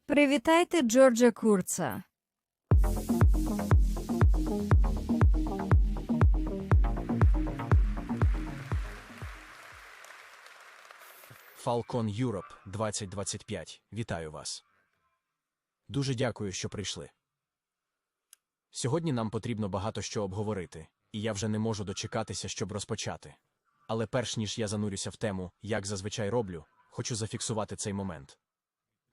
Привітайте Джорджа Курца. Falcon Europe 2025. Вітаю вас. Дуже дякую, що прийшли. Сьогодні нам потрібно багато що обговорити, і я вже не можу дочекатися, щоб розпочати. Але перш ніж я занурюся в тему, як зазвичай роблю, хочу зафіксувати цей момент.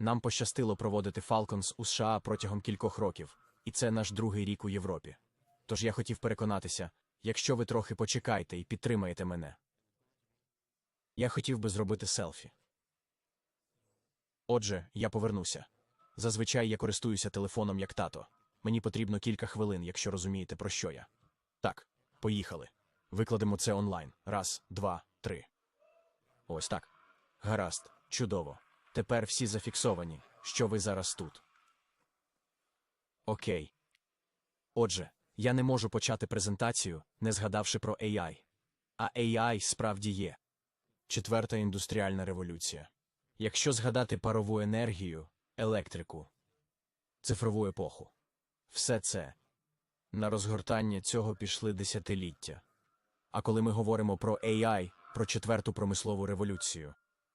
Нам пощастило проводити Falcons у США протягом кількох років, і це наш другий рік у Європі. Тож я хотів переконатися, якщо ви трохи почекаєте і підтримаєте мене. Я хотів би зробити селфі. Отже, я повернуся. Зазвичай я користуюся телефоном як тато. Мені потрібно кілька хвилин, якщо розумієте, про що я. Так, поїхали. Викладемо це онлайн. Раз, два, три. Ось так. Гаразд, чудово. Тепер всі зафіксовані, що ви зараз тут. Окей. Отже, я не можу почати презентацію, не згадавши про AI. А AI справді є. Четверта індустріальна революція. Якщо згадати парову енергію, електрику, цифрову епоху, все це, на розгортання цього пішли десятиліття. А коли ми говоримо про AI, про четверту промислову революцію,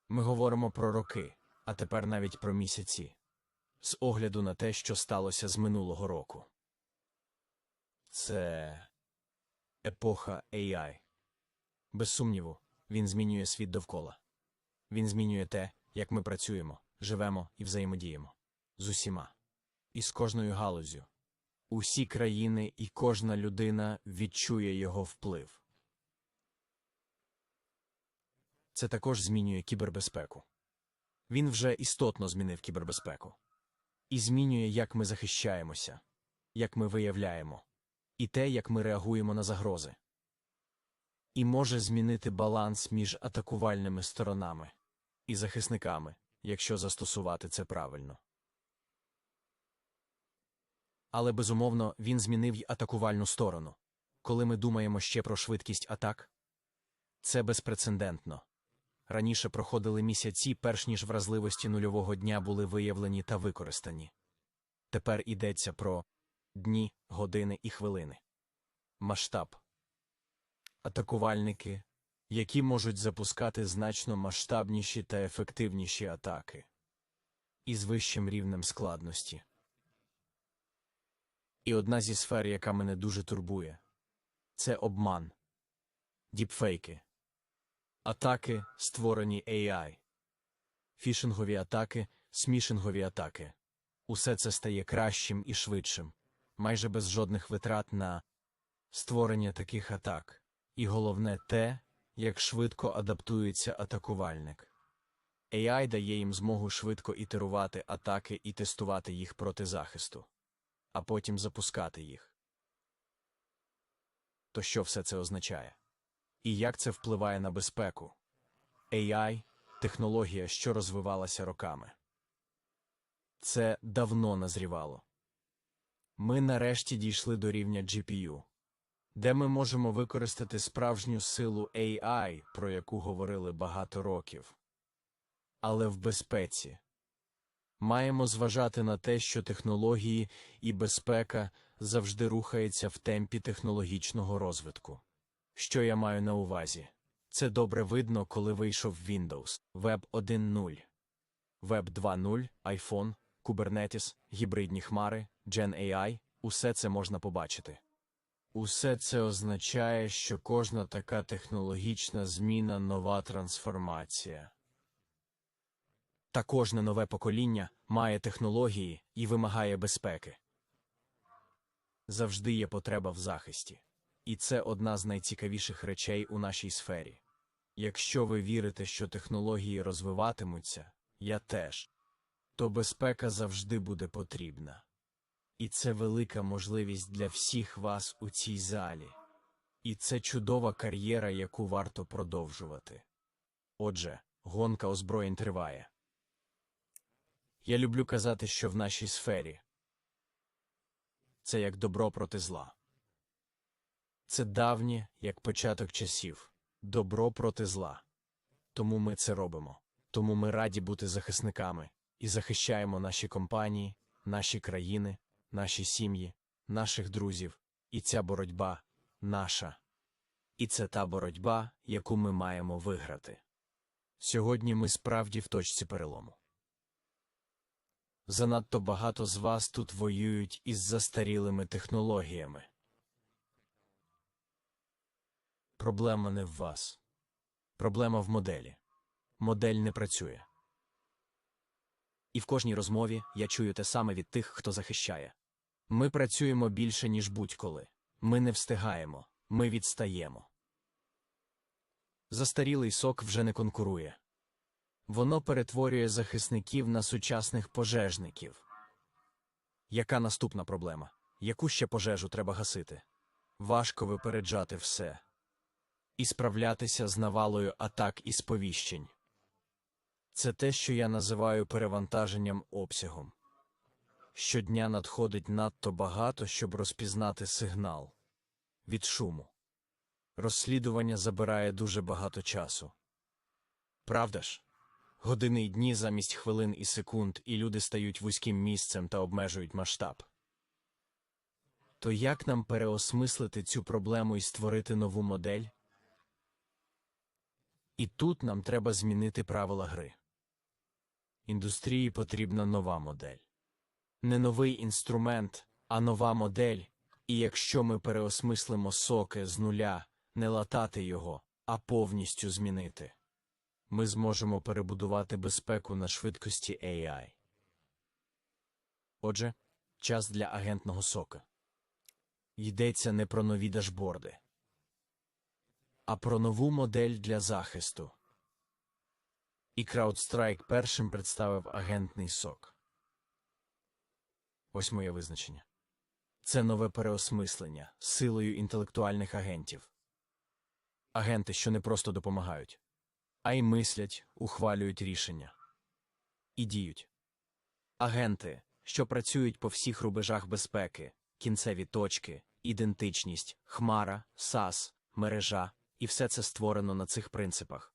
ми говоримо про роки, а тепер навіть про місяці, з огляду на те, що сталося з минулого року. Це епоха AI. Без сумніву, він змінює світ довкола. Він змінює те, як ми працюємо, живемо і взаємодіємо. З усіма. І з кожною галуззю. Усі країни і кожна людина відчує його вплив. Це також змінює кібербезпеку. Він вже істотно змінив кібербезпеку. І змінює, як ми захищаємося, як ми виявляємо, і те, як ми реагуємо на загрози. І може змінити баланс між атакувальними сторонами і захисниками, якщо застосувати це правильно. Але, безумовно, він змінив й атакувальну сторону. Коли ми думаємо ще про швидкість атак, це безпрецедентно. Раніше проходили місяці, перш ніж вразливості нульового дня були виявлені та використані. Тепер йдеться про дні, години і хвилини. Масштаб. Атакувальники, які можуть запускати значно масштабніші та ефективніші атаки. Із вищим рівнем складності. І одна зі сфер, яка мене дуже турбує – це обман. Діпфейки. Атаки, створені AI. Фішингові атаки, смішингові атаки. Усе це стає кращим і швидшим, майже без жодних витрат на створення таких атак. І головне те, як швидко адаптується атакувальник. AI дає їм змогу швидко ітерувати атаки і тестувати їх проти захисту, а потім запускати їх. То що все це означає? І як це впливає на безпеку? AI – технологія, що розвивалася роками. Це давно назрівало. Ми нарешті дійшли до рівня GPU, де ми можемо використати справжню силу AI, про яку говорили багато років. Але в безпеці. Маємо зважати на те, що технології і безпека завжди рухаються в темпі технологічного розвитку. Що я маю на увазі? Це добре видно, коли вийшов Windows, Web 1.0, Web 2.0, iPhone, Kubernetes, гібридні хмари, Gen AI – усе це можна побачити. Усе це означає, що кожна така технологічна зміна – нова трансформація. Та кожне нове покоління має технології і вимагає безпеки. Завжди є потреба в захисті. І це одна з найцікавіших речей у нашій сфері. Якщо ви вірите, що технології розвиватимуться, я теж, то безпека завжди буде потрібна. І це велика можливість для всіх вас у цій залі. І це чудова кар'єра, яку варто продовжувати. Отже, гонка озброєнь триває. Я люблю казати, що в нашій сфері це як добро проти зла. Це давнє, як початок часів, добро проти зла. Тому ми це робимо. Тому ми раді бути захисниками, і захищаємо наші компанії, наші країни, наші сім'ї, наших друзів. І ця боротьба наша. І це та боротьба, яку ми маємо виграти. Сьогодні ми справді в точці перелому. Занадто багато з вас тут воюють із застарілими технологіями. Проблема не в вас. Проблема в моделі. Модель не працює. І в кожній розмові я чую те саме від тих, хто захищає. Ми працюємо більше, ніж будь-коли. Ми не встигаємо. Ми відстаємо. Застарілий сок вже не конкурує. Воно перетворює захисників на сучасних пожежників. Яка наступна проблема? Яку ще пожежу треба гасити? Важко випереджати все. І справлятися з навалою атак і сповіщень. Це те, що я називаю перевантаженням обсягом. Щодня надходить надто багато, щоб розпізнати сигнал. Від шуму. Розслідування забирає дуже багато часу. Правда ж? Години й дні замість хвилин і секунд, і люди стають вузьким місцем та обмежують масштаб. То як нам переосмислити цю проблему і створити нову модель? І тут нам треба змінити правила гри. Індустрії потрібна нова модель. Не новий інструмент, а нова модель. І якщо ми переосмислимо соки з нуля, не латати його, а повністю змінити, ми зможемо перебудувати безпеку на швидкості AI. Отже, час для агентного сока. Йдеться не про нові дашборди, а про нову модель для захисту. І CrowdStrike першим представив агентний сок. Ось моє визначення. Це нове переосмислення силою інтелектуальних агентів. Агенти, що не просто допомагають, а й мислять, ухвалюють рішення. І діють. Агенти, що працюють по всіх рубежах безпеки, кінцеві точки, ідентичність, хмара, SaaS, мережа, і все це створено на цих принципах.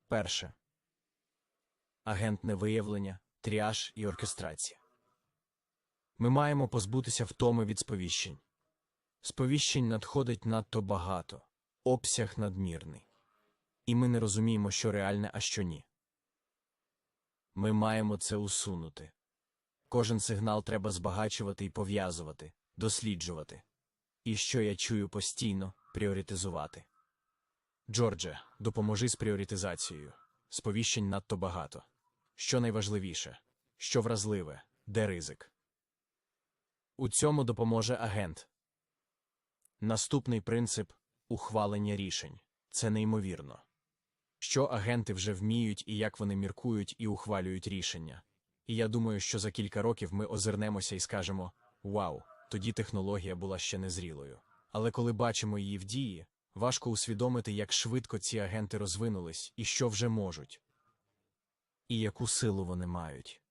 Перше. Агентне виявлення, тріаж і оркестрація. Ми маємо позбутися втоми від сповіщень. Сповіщень надходить надто багато, обсяг надмірний. І ми не розуміємо, що реальне, а що ні. Ми маємо це усунути. Кожен сигнал треба збагачувати і пов'язувати, досліджувати. І що я чую постійно – пріоритизувати. Джордже, допоможи з пріоритизацією. Сповіщень надто багато. Що найважливіше? Що вразливе? Де ризик? У цьому допоможе агент. Наступний принцип – ухвалення рішень. Це неймовірно. Що агенти вже вміють і як вони міркують і ухвалюють рішення. І я думаю, що за кілька років ми озирнемося і скажемо «Вау, тоді технологія була ще незрілою». Але коли бачимо її в дії, важко усвідомити, як швидко ці агенти розвинулись і що вже можуть. І яку силу вони мають.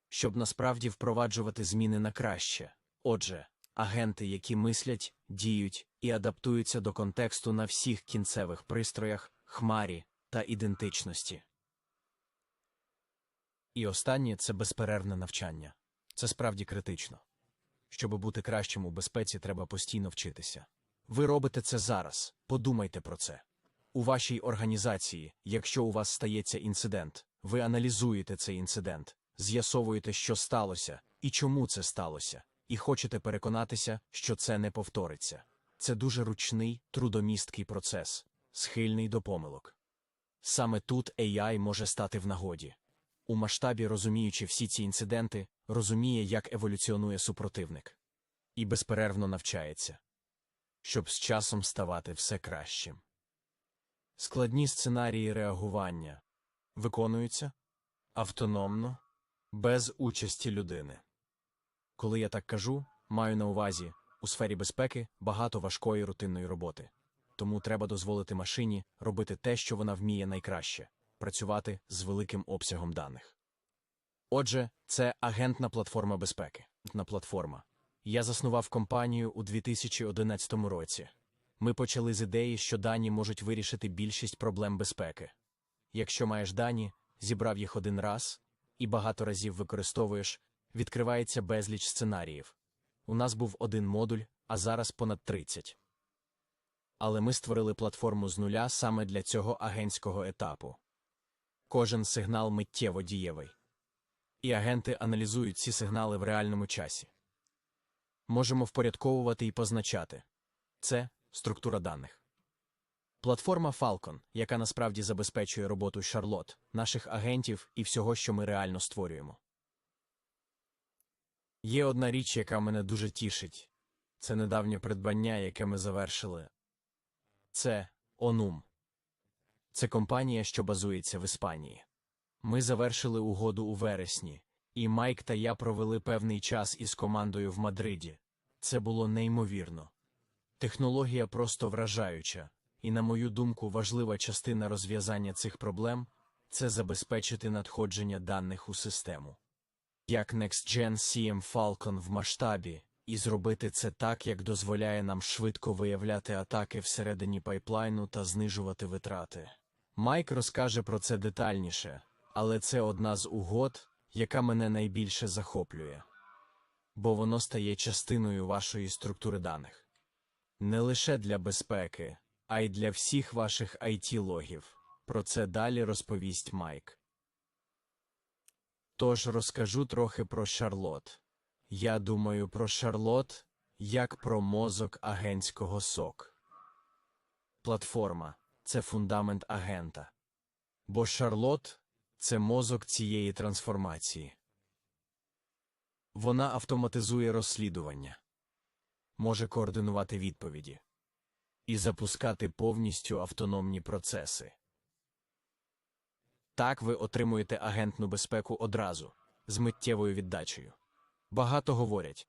Щоб насправді впроваджувати зміни на краще. Отже, агенти, які мислять, діють і адаптуються до контексту на всіх кінцевих пристроях, хмарі та ідентичності. І останнє – це безперервне навчання. Це справді критично. Щоб бути кращим у безпеці, треба постійно вчитися. Ви робите це зараз, подумайте про це. У вашій організації, якщо у вас стається інцидент, ви аналізуєте цей інцидент, з'ясовуєте, що сталося і чому це сталося, і хочете переконатися, що це не повториться. Це дуже ручний, трудомісткий процес, схильний до помилок. Саме тут AI може стати в нагоді. У масштабі, розуміючи всі ці інциденти, розуміє, як еволюціонує супротивник. І безперервно навчається, щоб з часом ставати все кращим. Складні сценарії реагування виконуються автономно, без участі людини. Коли я так кажу, маю на увазі, у сфері безпеки багато важкої рутинної роботи. Тому треба дозволити машині робити те, що вона вміє найкраще – працювати з великим обсягом даних. Отже, це агентна платформа безпеки. Я заснував компанію у 2011 році. Ми почали з ідеї, що дані можуть вирішити більшість проблем безпеки. Якщо маєш дані, зібрав їх один раз і багато разів використовуєш, відкривається безліч сценаріїв. У нас був один модуль, а зараз понад 30. Але ми створили платформу з нуля саме для цього агентського етапу. Кожен сигнал миттєво дієвий. І агенти аналізують ці сигнали в реальному часі. Можемо впорядковувати і позначати. Це структура даних. Платформа Falcon, яка насправді забезпечує роботу Charlotte, наших агентів і всього, що ми реально створюємо. Є одна річ, яка мене дуже тішить. Це недавнє придбання, яке ми завершили. Це Onum. Це компанія, що базується в Іспанії. Ми завершили угоду у вересні, і Майк та я провели певний час із командою в Мадриді. Це було неймовірно. Технологія просто вражаюча, і, на мою думку, важлива частина розв'язання цих проблем – це забезпечити надходження даних у систему. Як Next-Gen CM Falcon в масштабі, і зробити це так, як дозволяє нам швидко виявляти атаки всередині пайплайну та знижувати витрати. Майк розкаже про це детальніше, але це одна з угод, яка мене найбільше захоплює. Бо воно стає частиною вашої структури даних. Не лише для безпеки, а й для всіх ваших IT-логів. Про це далі розповість Майк. Тож розкажу трохи про Charlotte. Я думаю про Charlotte як про мозок агентського SOC. Платформа – це фундамент агента. Бо Charlotte – це мозок цієї трансформації. Вона автоматизує розслідування, може координувати відповіді і запускати повністю автономні процеси. Так ви отримуєте агентну безпеку одразу, з миттєвою віддачею. Багато говорять.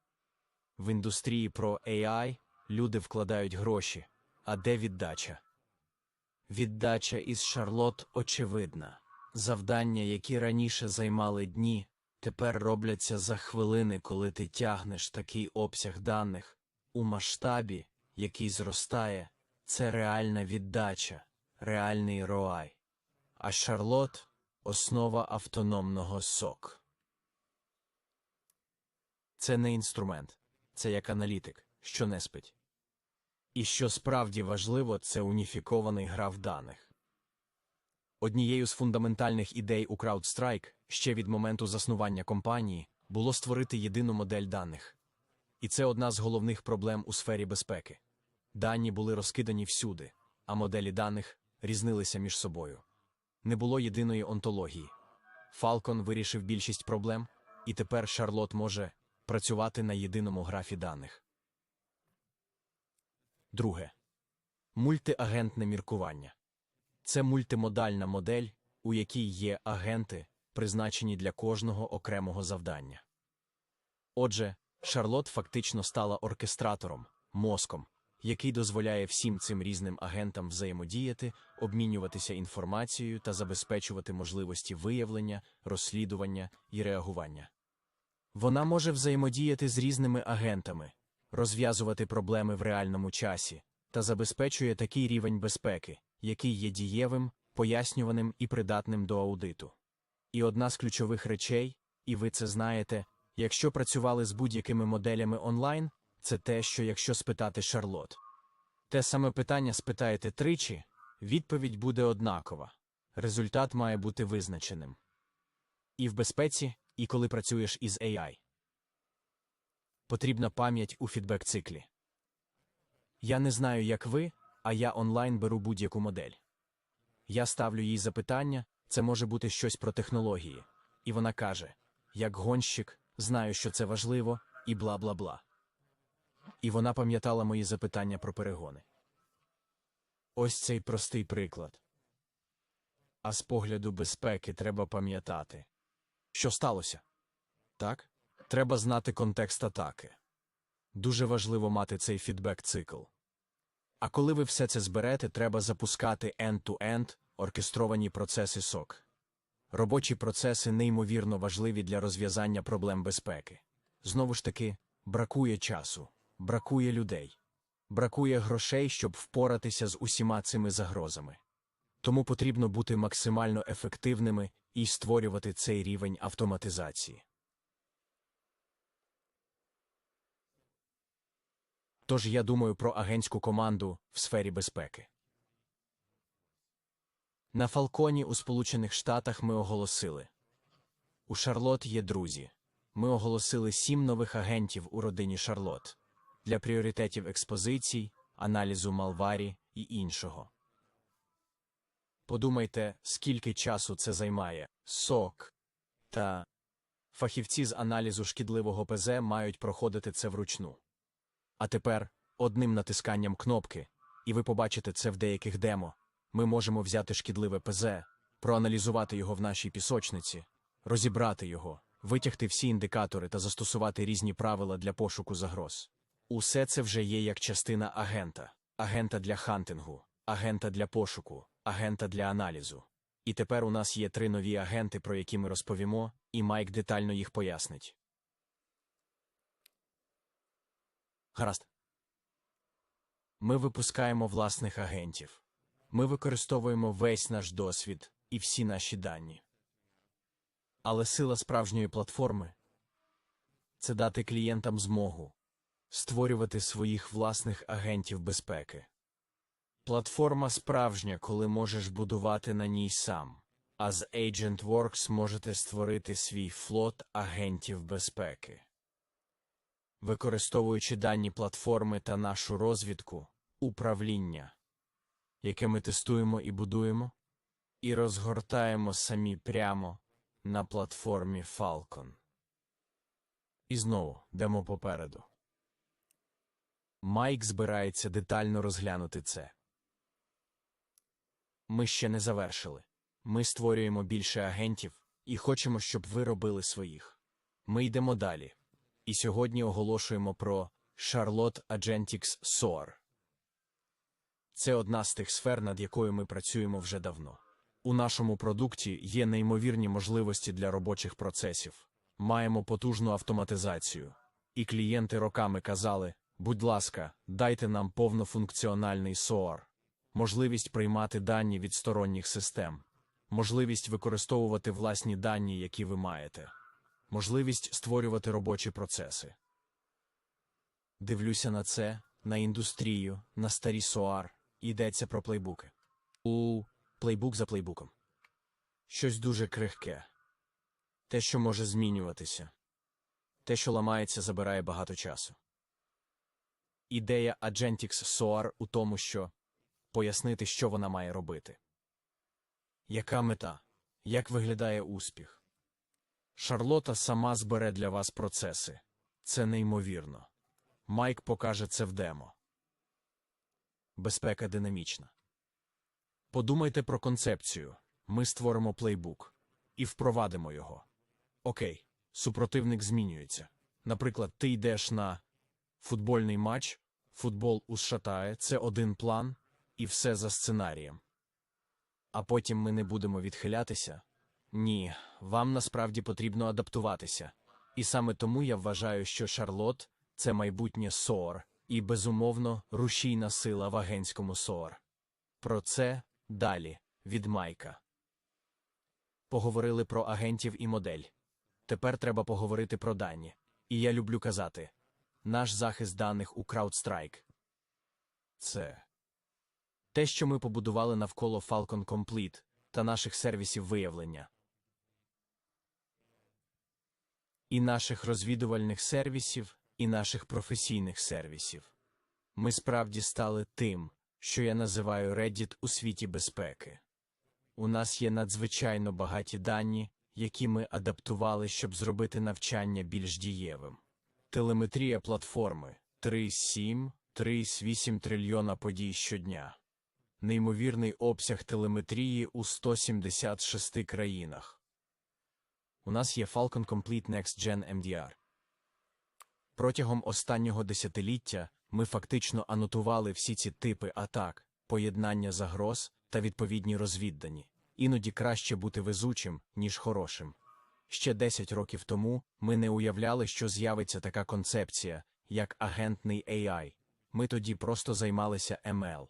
В індустрії про AI люди вкладають гроші, а де віддача? Віддача із Charlotte очевидна. Завдання, які раніше займали дні, тепер робляться за хвилини, коли ти тягнеш такий обсяг даних. У масштабі, який зростає, це реальна віддача, реальний ROI. А Charlotte – основа автономного SOC. Це не інструмент, це як аналітик, що не спить. І що справді важливо, це уніфікований граф даних. Однією з фундаментальних ідей у CrowdStrike ще від моменту заснування компанії було створити єдину модель даних. І це одна з головних проблем у сфері безпеки. Дані були розкидані всюди, а моделі даних різнилися між собою. Не було єдиної онтології. Falcon вирішив більшість проблем, і тепер Charlotte може працювати на єдиному графі даних. Друге. Мультиагентне міркування. Це мультимодальна модель, у якій є агенти, призначені для кожного окремого завдання. Отже, Charlotte фактично стала оркестратором, мозком, який дозволяє всім цим різним агентам взаємодіяти, обмінюватися інформацією та забезпечувати можливості виявлення, розслідування і реагування. Вона може взаємодіяти з різними агентами, розв'язувати проблеми в реальному часі та забезпечує такий рівень безпеки, який є дієвим, пояснюваним і придатним до аудиту. І одна з ключових речей, і ви це знаєте, якщо працювали з будь-якими моделями онлайн, це те, що якщо спитати Charlotte. Те саме питання спитаєте тричі, відповідь буде однакова. Результат має бути визначеним. І в безпеці, і коли працюєш із AI. Потрібна пам'ять у фідбек-циклі. Я не знаю, як ви, а я онлайн беру будь-яку модель. Я ставлю їй запитання, це може бути щось про технології. І вона каже, як гонщик, знаю, що це важливо, і бла-бла-бла. І вона пам'ятала мої запитання про перегони. Ось цей простий приклад. А з погляду безпеки треба пам'ятати. Що сталося? Так? Треба знати контекст атаки. Дуже важливо мати цей фідбек-цикл. А коли ви все це зберете, треба запускати end-to-end оркестровані процеси SOC. Робочі процеси неймовірно важливі для розв'язання проблем безпеки. Знову ж таки, бракує часу, бракує людей, бракує грошей, щоб впоратися з усіма цими загрозами. Тому потрібно бути максимально ефективними і створювати цей рівень автоматизації. Тож я думаю про агентську команду в сфері безпеки. На Фалконі у Сполучених Штатах ми оголосили. У Шарлот є друзі. Ми оголосили 7 нових агентів у родині Шарлот для пріоритетів експозицій, аналізу малварі і іншого. Подумайте, скільки часу це займає. СОК та фахівці з аналізу шкідливого ПЗ мають проходити це вручну. А тепер, одним натисканням кнопки, і ви побачите це в деяких демо, ми можемо взяти шкідливе ПЗ, проаналізувати його в нашій пісочниці, розібрати його, витягти всі індикатори та застосувати різні правила для пошуку загроз. Усе це вже є як частина агента. Агента для хантингу, агента для пошуку, агента для аналізу. І тепер у нас є 3 нові агенти, про які ми розповімо, і Майк детально їх пояснить. Гаразд. Ми випускаємо власних агентів. Ми використовуємо весь наш досвід і всі наші дані. Але сила справжньої платформи – це дати клієнтам змогу створювати своїх власних агентів безпеки. Платформа справжня, коли можеш будувати на ній сам. А з AgentWorks можете створити свій флот агентів безпеки. Використовуючи дані платформи та нашу розвідку, управління, яке ми тестуємо і будуємо, і розгортаємо самі прямо на платформі Falcon. І знову, йдемо попереду. Майк збирається детально розглянути це. Ми ще не завершили. Ми створюємо більше агентів і хочемо, щоб ви робили своїх. Ми йдемо далі. І сьогодні оголошуємо про Charlotte Agentics SOAR. Це одна з тих сфер, над якою ми працюємо вже давно. У нашому продукті є неймовірні можливості для робочих процесів. Маємо потужну автоматизацію. І клієнти роками казали, будь ласка, дайте нам повнофункціональний SOAR. Можливість приймати дані від сторонніх систем. Можливість використовувати власні дані, які ви маєте. Можливість створювати робочі процеси. Дивлюся на це, на індустрію, на старі SOAR. Йдеться про плейбуки. Плейбук за плейбуком. Щось дуже крихке. Те, що може змінюватися. Те, що ламається, забирає багато часу. Ідея Agentics SOAR у тому, що пояснити, що вона має робити. Яка мета? Як виглядає успіх? Шарлота сама збере для вас процеси. Це неймовірно. Майк покаже це в демо. Безпека динамічна. Подумайте про концепцію. Ми створимо плейбук. І впровадимо його. Окей, супротивник змінюється. Наприклад, ти йдеш на футбольний матч, футбол ушатає, це один план, і все за сценарієм. А потім ми не будемо відхилятися? Ні, вам насправді потрібно адаптуватися. І саме тому я вважаю, що Шарлот – це майбутнє SOAR і, безумовно, рушійна сила в агентському SOAR. Про це далі, від Майка. Поговорили про агентів і модель. Тепер треба поговорити про дані. І я люблю казати, наш захист даних у CrowdStrike – це те, що ми побудували навколо Falcon Complete та наших сервісів виявлення. І наших розвідувальних сервісів, і наших професійних сервісів. Ми справді стали тим, що я називаю Reddit у світі безпеки. У нас є надзвичайно багаті дані, які ми адаптували, щоб зробити навчання більш дієвим. Телеметрія платформи – 3,7-3,8 трильйона подій щодня. Неймовірний обсяг телеметрії у 176 країнах. У нас є Falcon Complete Next Gen MDR. Протягом останнього десятиліття ми фактично анотували всі ці типи атак, поєднання загроз та відповідні розвіддані. Іноді краще бути везучим, ніж хорошим. Ще 10 років тому ми не уявляли, що з'явиться така концепція, як агентний AI. Ми тоді просто займалися ML.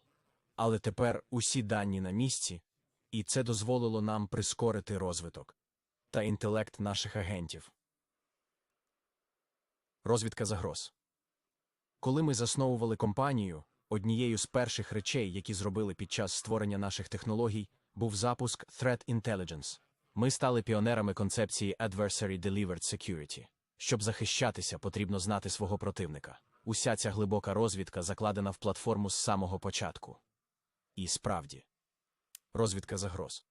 Але тепер усі дані на місці, І це дозволило нам прискорити розвиток та інтелект наших агентів. Розвідка загроз. Коли ми засновували компанію, однією з перших речей, які зробили під час створення наших технологій, був запуск Threat Intelligence. Ми стали піонерами концепції Adversary Delivered Security. Щоб захищатися, потрібно знати свого противника. Уся ця глибока розвідка закладена в платформу з самого початку. І справді, розвідка загроз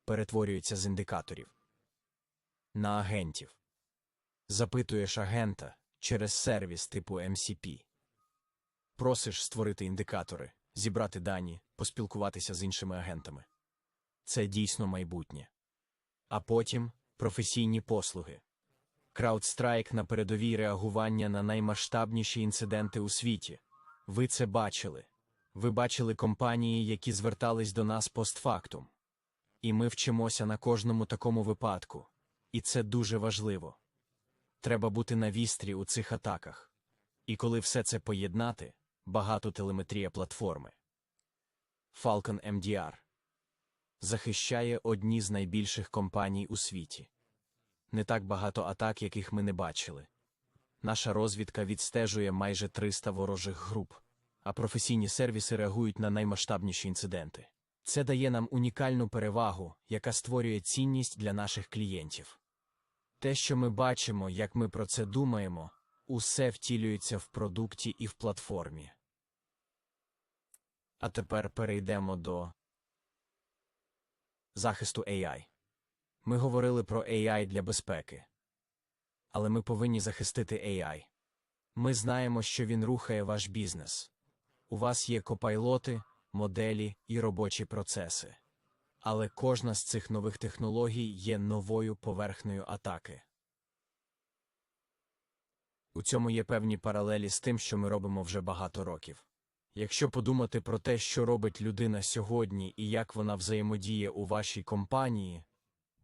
перетворюється з індикаторів на агентів. Запитуєш агента через сервіс типу MCP. Просиш створити індикатори, зібрати дані, поспілкуватися з іншими агентами. Це дійсно майбутнє. А потім професійні послуги. CrowdStrike на передовій реагування на наймасштабніші інциденти у світі. Ви це бачили. Ви бачили компанії, які звертались до нас постфактум. І ми вчимося на кожному такому випадку. І це дуже важливо. Треба бути на вістрі у цих атаках. І коли все це поєднати, багатотелеметрія платформи. Falcon MDR захищає одні з найбільших компаній у світі. Не так багато атак, яких ми не бачили. Наша розвідка відстежує майже 300 ворожих груп, а професійні сервіси реагують на наймасштабніші інциденти. Це дає нам унікальну перевагу, яка створює цінність для наших клієнтів. Те, що ми бачимо, як ми про це думаємо, усе втілюється в продукті і в платформі. А тепер перейдемо до захисту AI. Ми говорили про AI для безпеки. Але ми повинні захистити AI. Ми знаємо, що він рухає ваш бізнес. У вас є копайлоти, моделі і робочі процеси. Але кожна з цих нових технологій є новою поверхнею атаки. У цьому є певні паралелі з тим, що ми робимо вже багато років. Якщо подумати про те, що робить людина сьогодні і як вона взаємодіє у вашій компанії,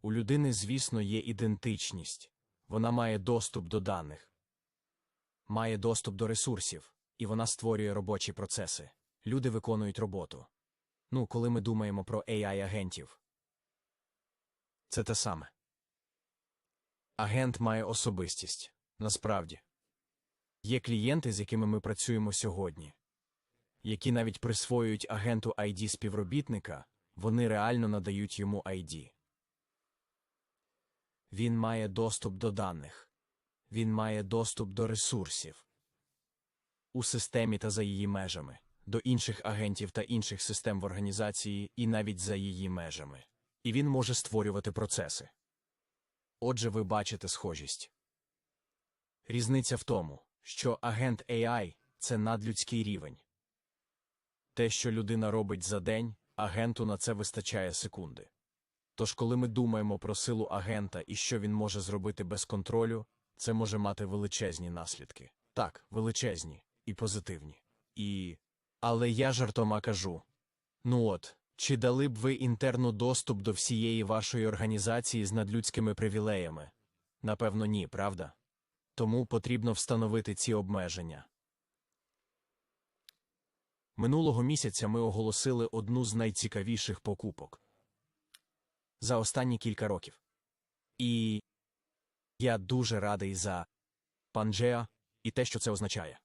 у людини, звісно, є ідентичність. Вона має доступ до даних, має доступ до ресурсів, і вона створює робочі процеси. Люди виконують роботу. Коли ми думаємо про AI-агентів. Це те саме. Агент має особистість. Насправді. Є клієнти, з якими ми працюємо сьогодні, які навіть присвоюють агенту ID співробітника, вони реально надають йому ID. Він має доступ до даних. Він має доступ до ресурсів. У системі та за її межами. До інших агентів та інших систем в організації і навіть за її межами. І він може створювати процеси. Отже, ви бачите схожість. Різниця в тому, що агент AI – це надлюдський рівень. Те, що людина робить за день, агенту на це вистачає секунди. Тож, коли ми думаємо про силу агента і що він може зробити без контролю, це може мати величезні наслідки. Так, величезні і позитивні. Але я жартома кажу. Чи дали б ви інтерну доступ до всієї вашої організації з надлюдськими привілеями? Напевно, ні, правда? Тому потрібно встановити ці обмеження. Минулого місяця ми оголосили одну з найцікавіших покупок за останні кілька років. І я дуже радий за Pangea і те, що це означає.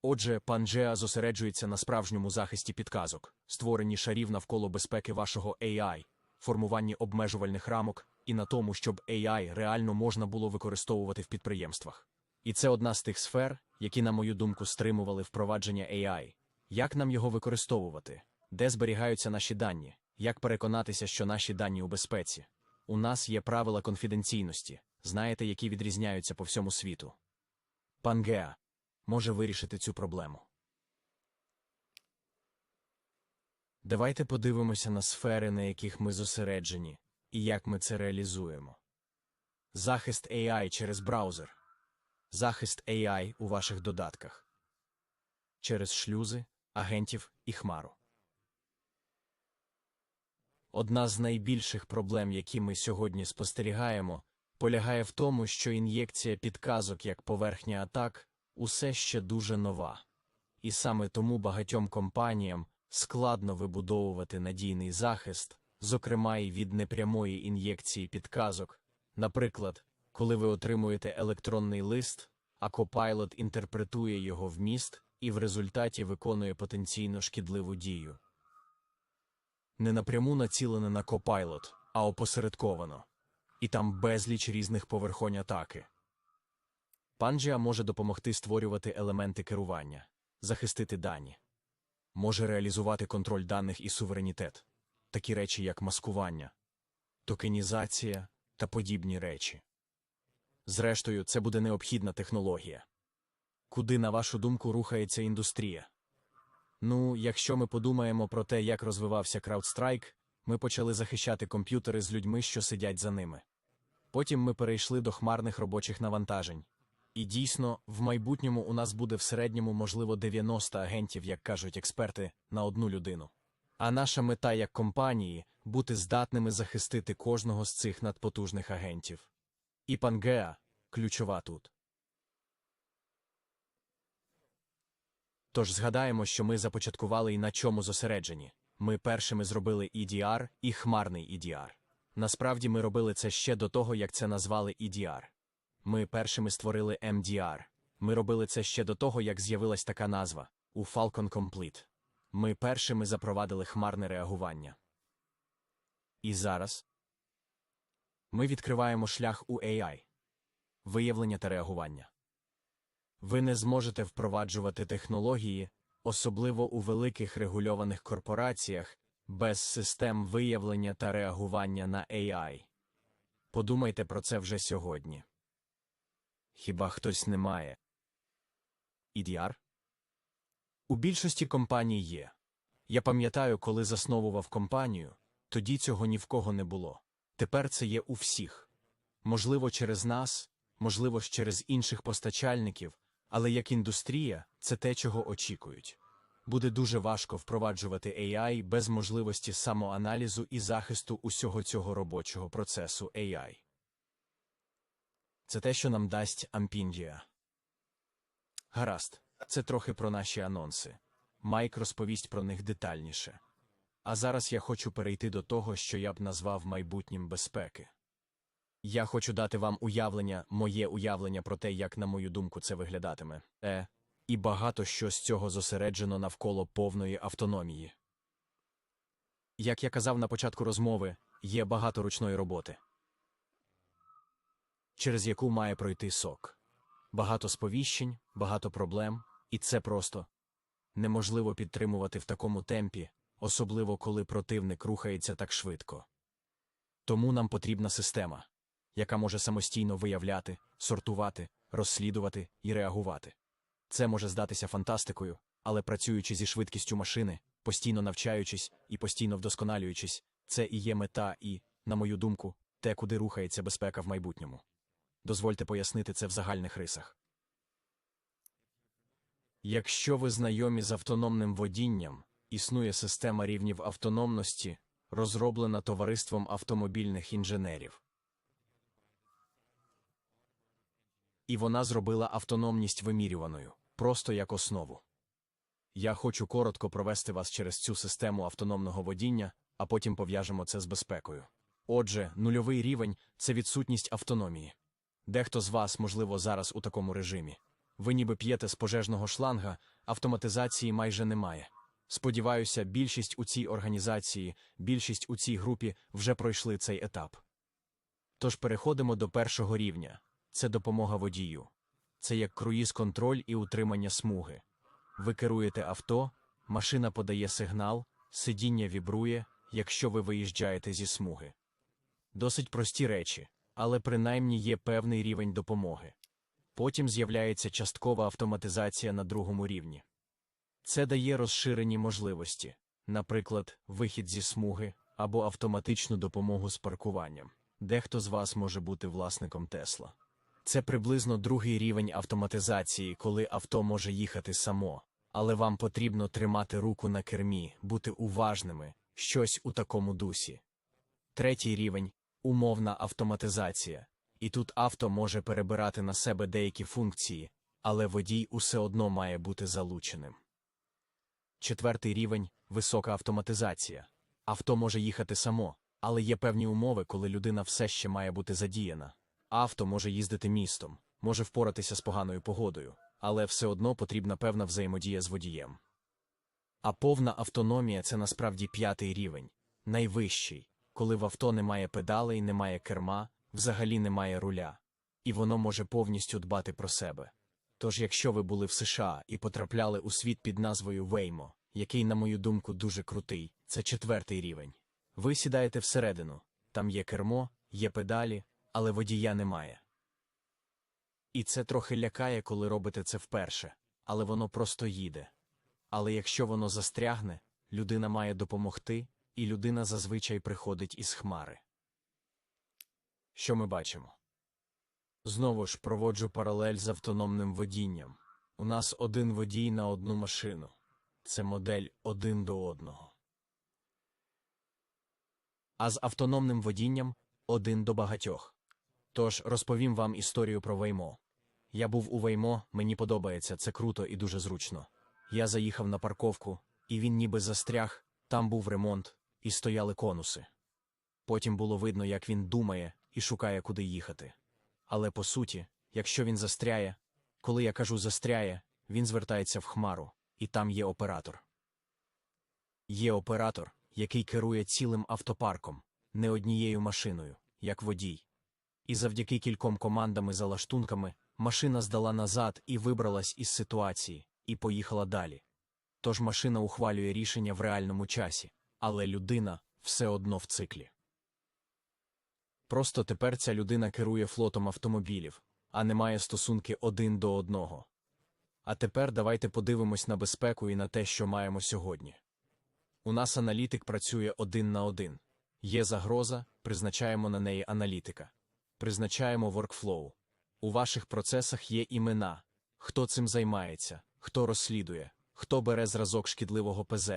Отже, Pangea зосереджується на справжньому захисті підказок, створенні шарів навколо безпеки вашого AI, формуванні обмежувальних рамок і на тому, щоб AI реально можна було використовувати в підприємствах. І це одна з тих сфер, які, на мою думку, стримували впровадження AI. Як нам його використовувати? Де зберігаються наші дані? Як переконатися, що наші дані у безпеці? У нас є правила конфіденційності, знаєте, які відрізняються по всьому світу. Pangea може вирішити цю проблему. Давайте подивимося на сфери, на яких ми зосереджені, і як ми це реалізуємо. Захист AI через браузер. Захист AI у ваших додатках. Через шлюзи, агентів і хмару. Одна з найбільших проблем, які ми сьогодні спостерігаємо, полягає в тому, що ін'єкція підказок як поверхня атак усе ще дуже нова. І саме тому багатьом компаніям складно вибудовувати надійний захист, зокрема і від непрямої ін'єкції підказок. Наприклад, коли ви отримуєте електронний лист, а Copilot інтерпретує його вміст і в результаті виконує потенційно шкідливу дію. Не напряму націлене на Copilot, а опосередковано. І там безліч різних поверхонь атаки. Pangea може допомогти створювати елементи керування, захистити дані. Може реалізувати контроль даних і суверенітет. Такі речі, як маскування, токенізація та подібні речі. Зрештою, це буде необхідна технологія. Куди, на вашу думку, рухається індустрія? Ну, якщо ми подумаємо про те, як розвивався CrowdStrike, ми почали захищати комп'ютери з людьми, що сидять за ними. Потім ми перейшли до хмарних робочих навантажень. І дійсно, в майбутньому у нас буде в середньому, можливо, 90 агентів, як кажуть експерти, на одну людину. А наша мета як компанії – бути здатними захистити кожного з цих надпотужних агентів. І Pangea – ключова тут. Тож згадаємо, що ми започаткували і на чому зосереджені. Ми першими зробили EDR і хмарний EDR. Насправді ми робили це ще до того, як це назвали EDR. Ми першими створили MDR. Ми робили це ще до того, як з'явилась така назва – у Falcon Complete. Ми першими запровадили хмарне реагування. І зараз ми відкриваємо шлях у AI – виявлення та реагування. Ви не зможете впроваджувати технології, особливо у великих регульованих корпораціях, без систем виявлення та реагування на AI. Подумайте про це вже сьогодні. Хіба хтось не має? EDR? У більшості компаній є. Я пам'ятаю, коли засновував компанію, тоді цього ні в кого не було. Тепер це є у всіх. Можливо, через нас, можливо, через інших постачальників, але як індустрія – це те, чого очікують. Буде дуже важко впроваджувати AI без можливості самоаналізу і захисту усього цього робочого процесу AI. Це те, що нам дасть Pangea. Гаразд, це трохи про наші анонси. Майк розповість про них детальніше. А зараз я хочу перейти до того, що я б назвав майбутнім безпеки. Я хочу дати вам моє уявлення про те, як, на мою думку, це виглядатиме. І багато що з цього зосереджено навколо повної автономії. Як я казав на початку розмови, є багато ручної роботи, через яку має пройти сок. Багато сповіщень, багато проблем, і це просто неможливо підтримувати в такому темпі, особливо коли противник рухається так швидко. Тому нам потрібна система, яка може самостійно виявляти, сортувати, розслідувати і реагувати. Це може здатися фантастикою, але працюючи зі швидкістю машини, постійно навчаючись і постійно вдосконалюючись, це і є мета і, на мою думку, те, куди рухається безпека в майбутньому. Дозвольте пояснити це в загальних рисах. Якщо ви знайомі з автономним водінням, існує система рівнів автономності, розроблена товариством автомобільних інженерів. І вона зробила автономність вимірюваною, просто як основу. Я хочу коротко провести вас через цю систему автономного водіння, а потім пов'яжемо це з безпекою. Отже, нульовий рівень – це відсутність автономії. Дехто з вас, можливо, зараз у такому режимі. Ви ніби п'єте з пожежного шланга, автоматизації майже немає. Сподіваюся, більшість у цій організації, більшість у цій групі вже пройшли цей етап. Тож переходимо до першого рівня. Це допомога водію. Це як круїз-контроль і утримання смуги. Ви керуєте авто, машина подає сигнал, сидіння вібрує, якщо ви виїжджаєте зі смуги. Досить прості речі, але принаймні є певний рівень допомоги. Потім з'являється часткова автоматизація на другому рівні. Це дає розширені можливості, наприклад, вихід зі смуги або автоматичну допомогу з паркуванням. Дехто з вас може бути власником Тесла. Це приблизно другий рівень автоматизації, коли авто може їхати само, але вам потрібно тримати руку на кермі, бути уважними, щось у такому дусі. Третій рівень – умовна автоматизація. І тут авто може перебирати на себе деякі функції, але водій усе одно має бути залученим. Четвертий рівень – висока автоматизація. Авто може їхати само, але є певні умови, коли людина все ще має бути задіяна. Авто може їздити містом, може впоратися з поганою погодою, але все одно потрібна певна взаємодія з водієм. А повна автономія – це насправді 5-й рівень, найвищий, коли в авто немає педалей, немає керма, взагалі немає руля. І воно може повністю дбати про себе. Тож якщо ви були в США і потрапляли у світ під назвою Waymo, який, на мою думку, дуже крутий, це 4-й рівень. Ви сідаєте всередину, там є кермо, є педалі, але водія немає. І це трохи лякає, коли робите це вперше, але воно просто їде. Але якщо воно застрягне, людина має допомогти, і людина зазвичай приходить із хмари. Що ми бачимо? Знову ж проводжу паралель з автономним водінням. У нас один водій на одну машину. Це модель один до одного. А з автономним водінням один до багатьох. Тож розповім вам історію про Waymo. Я був у Waymo, мені подобається, це круто і дуже зручно. Я заїхав на парковку, і він ніби застряг, там був ремонт, і стояли конуси. Потім було видно, як він думає і шукає, куди їхати. Але по суті, якщо він застряє, коли я кажу застряє, він звертається в хмару, і там є оператор. Є оператор, який керує цілим автопарком, не однією машиною, як водій. І завдяки кільком командам і залаштунками машина здала назад і вибралась із ситуації, і поїхала далі. Тож машина ухвалює рішення в реальному часі, але людина все одно в циклі. Просто тепер ця людина керує флотом автомобілів, а не має стосунки один до одного. А тепер давайте подивимось на безпеку і на те, що маємо сьогодні. У нас аналітик працює один на один. Є загроза, призначаємо на неї аналітика. Призначаємо workflow. У ваших процесах є імена, хто цим займається, хто розслідує, хто бере зразок шкідливого ПЗ,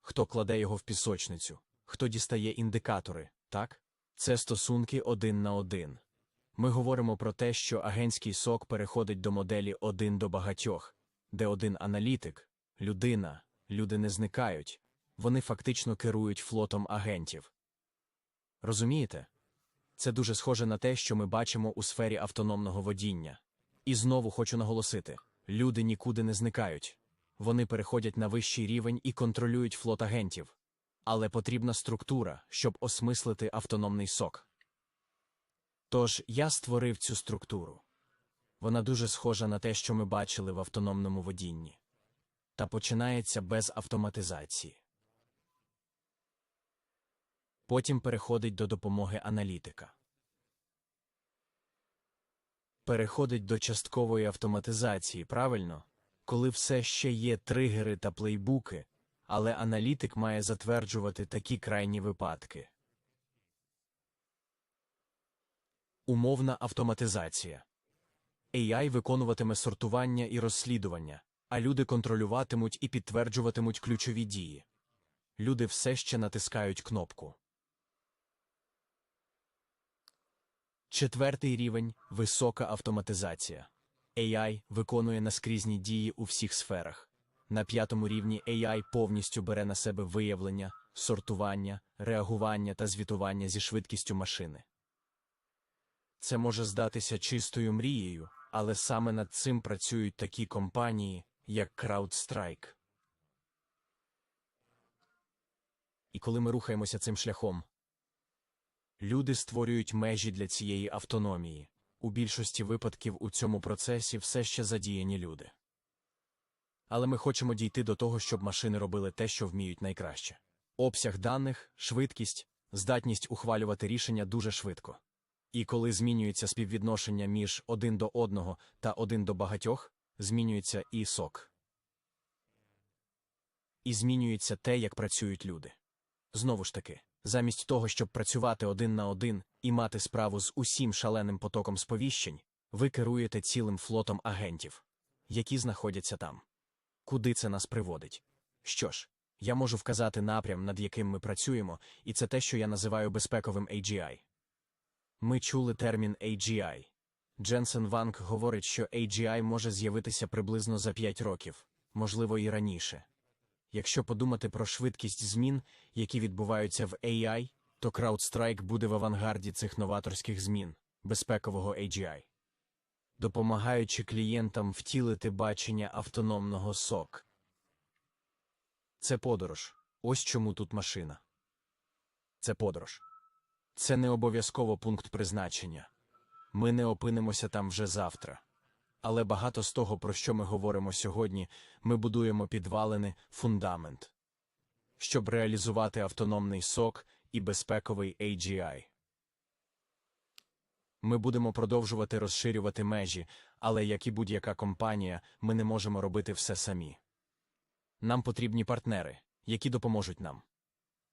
хто кладе його в пісочницю, хто дістає індикатори, так? Це стосунки один на один. Ми говоримо про те, що агентський сок переходить до моделі один до багатьох, де один аналітик, людина, люди не зникають, вони фактично керують флотом агентів. Розумієте? Це дуже схоже на те, що ми бачимо у сфері автономного водіння. І знову хочу наголосити, люди нікуди не зникають. Вони переходять на вищий рівень і контролюють флот агентів. Але потрібна структура, щоб осмислити автономний сок. Тож я створив цю структуру. Вона дуже схожа на те, що ми бачили в автономному водінні. Та починається без автоматизації. Потім переходить до допомоги аналітика. Переходить до часткової автоматизації, правильно? Коли все ще є тригери та плейбуки, але аналітик має затверджувати такі крайні випадки. Умовна автоматизація. AI виконуватиме сортування і розслідування, а люди контролюватимуть і підтверджуватимуть ключові дії. Люди все ще натискають кнопку. 4-й рівень – висока автоматизація. AI виконує наскрізні дії у всіх сферах. На 5-му рівні AI повністю бере на себе виявлення, сортування, реагування та звітування зі швидкістю машини. Це може здатися чистою мрією, але саме над цим працюють такі компанії, як CrowdStrike. І коли ми рухаємося цим шляхом, люди створюють межі для цієї автономії. У більшості випадків у цьому процесі все ще задіяні люди. Але ми хочемо дійти до того, щоб машини робили те, що вміють найкраще. Обсяг даних, швидкість, здатність ухвалювати рішення дуже швидко. І коли змінюється співвідношення між один до одного та один до багатьох, змінюється і сок. І змінюється те, як працюють люди. Знову ж таки, замість того, щоб працювати один на один і мати справу з усім шаленим потоком сповіщень, ви керуєте цілим флотом агентів, які знаходяться там. Куди це нас приводить? Що ж, я можу вказати напрям, над яким ми працюємо, і це те, що я називаю безпековим AGI. Ми чули термін AGI. Дженсен Ванг говорить, що AGI може з'явитися приблизно за 5 років, можливо і раніше. Якщо подумати про швидкість змін, які відбуваються в AI, то CrowdStrike буде в авангарді цих новаторських змін безпекового AGI, допомагаючи клієнтам втілити бачення автономного SOC. Це подорож. Ось чому тут машина. Це подорож. Це не обов'язково пункт призначення. Ми не опинимося там вже завтра. Але багато з того, про що ми говоримо сьогодні, ми будуємо підвалини, фундамент, щоб реалізувати автономний SOC і безпековий AGI. Ми будемо продовжувати розширювати межі, але, як і будь-яка компанія, ми не можемо робити все самі. Нам потрібні партнери, які допоможуть нам.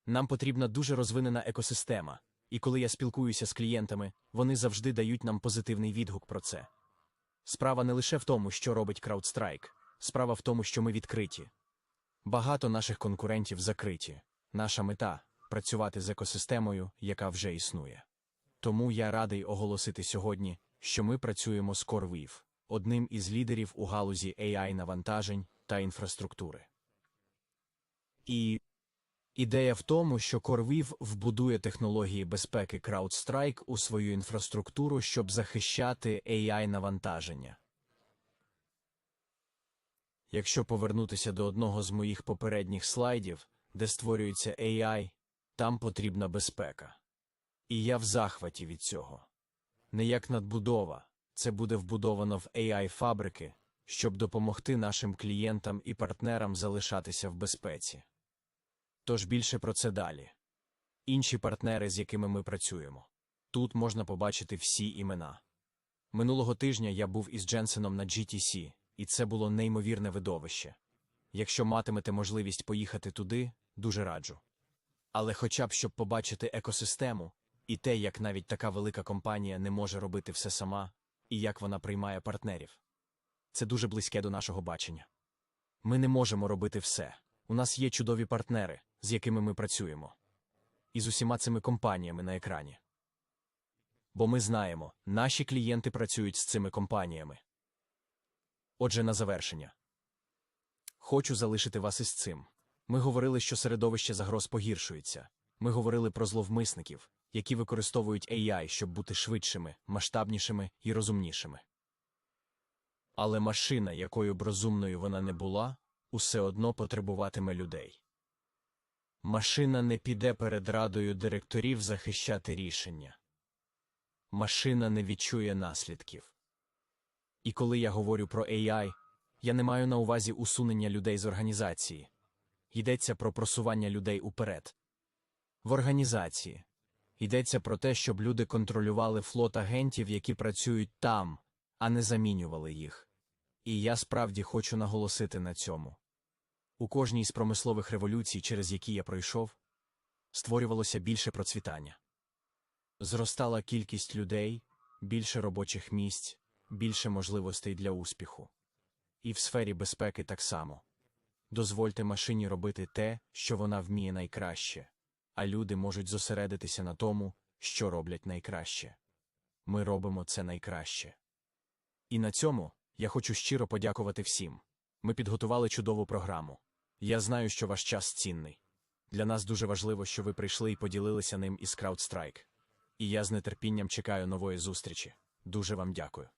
Нам потрібна дуже розвинена екосистема, і коли я спілкуюся з клієнтами, вони завжди дають нам позитивний відгук про це. Справа не лише в тому, що робить CrowdStrike. Справа в тому, що ми відкриті. Багато наших конкурентів закриті. Наша мета – працювати з екосистемою, яка вже існує. Тому я радий оголосити сьогодні, що ми працюємо з CoreWeave, одним із лідерів у галузі AI-навантажень та інфраструктури. І ідея в тому, що CoreWeave вбудує технології безпеки CrowdStrike у свою інфраструктуру, щоб захищати AI-навантаження. Якщо повернутися до одного з моїх попередніх слайдів, де створюється AI, там потрібна безпека. І я в захваті від цього. Не як надбудова, це буде вбудовано в AI-фабрики, щоб допомогти нашим клієнтам і партнерам залишатися в безпеці. Тож більше про це далі. Інші партнери, з якими ми працюємо. Тут можна побачити всі імена. Минулого тижня я був із Дженсеном на GTC, і це було неймовірне видовище. Якщо матимете можливість поїхати туди, дуже раджу. Але хоча б, щоб побачити екосистему, і те, як навіть така велика компанія не може робити все сама, і як вона приймає партнерів. Це дуже близьке до нашого бачення. Ми не можемо робити все. У нас є чудові партнери, з якими ми працюємо. І з усіма цими компаніями на екрані. Бо ми знаємо, наші клієнти працюють з цими компаніями. Отже, на завершення. Хочу залишити вас із цим. Ми говорили, що середовище загроз погіршується. Ми говорили про зловмисників, які використовують AI, щоб бути швидшими, масштабнішими і розумнішими. Але машина, якою б розумною вона не була, усе одно потребуватиме людей. Машина не піде перед радою директорів захищати рішення. Машина не відчує наслідків. І коли я говорю про AI, я не маю на увазі усунення людей з організації. Йдеться про просування людей уперед. В організації. Йдеться про те, щоб люди контролювали флот агентів, які працюють там, а не замінювали їх. І я справді хочу наголосити на цьому. У кожній з промислових революцій, через які я пройшов, створювалося більше процвітання. Зростала кількість людей, більше робочих місць, більше можливостей для успіху. І в сфері безпеки так само. Дозвольте машині робити те, що вона вміє найкраще, а люди можуть зосередитися на тому, що роблять найкраще. Ми робимо це найкраще. І на цьому я хочу щиро подякувати всім. Ми підготували чудову програму. Я знаю, що ваш час цінний. Для нас дуже важливо, що ви прийшли і поділилися ним із CrowdStrike. І я з нетерпінням чекаю нової зустрічі. Дуже вам дякую.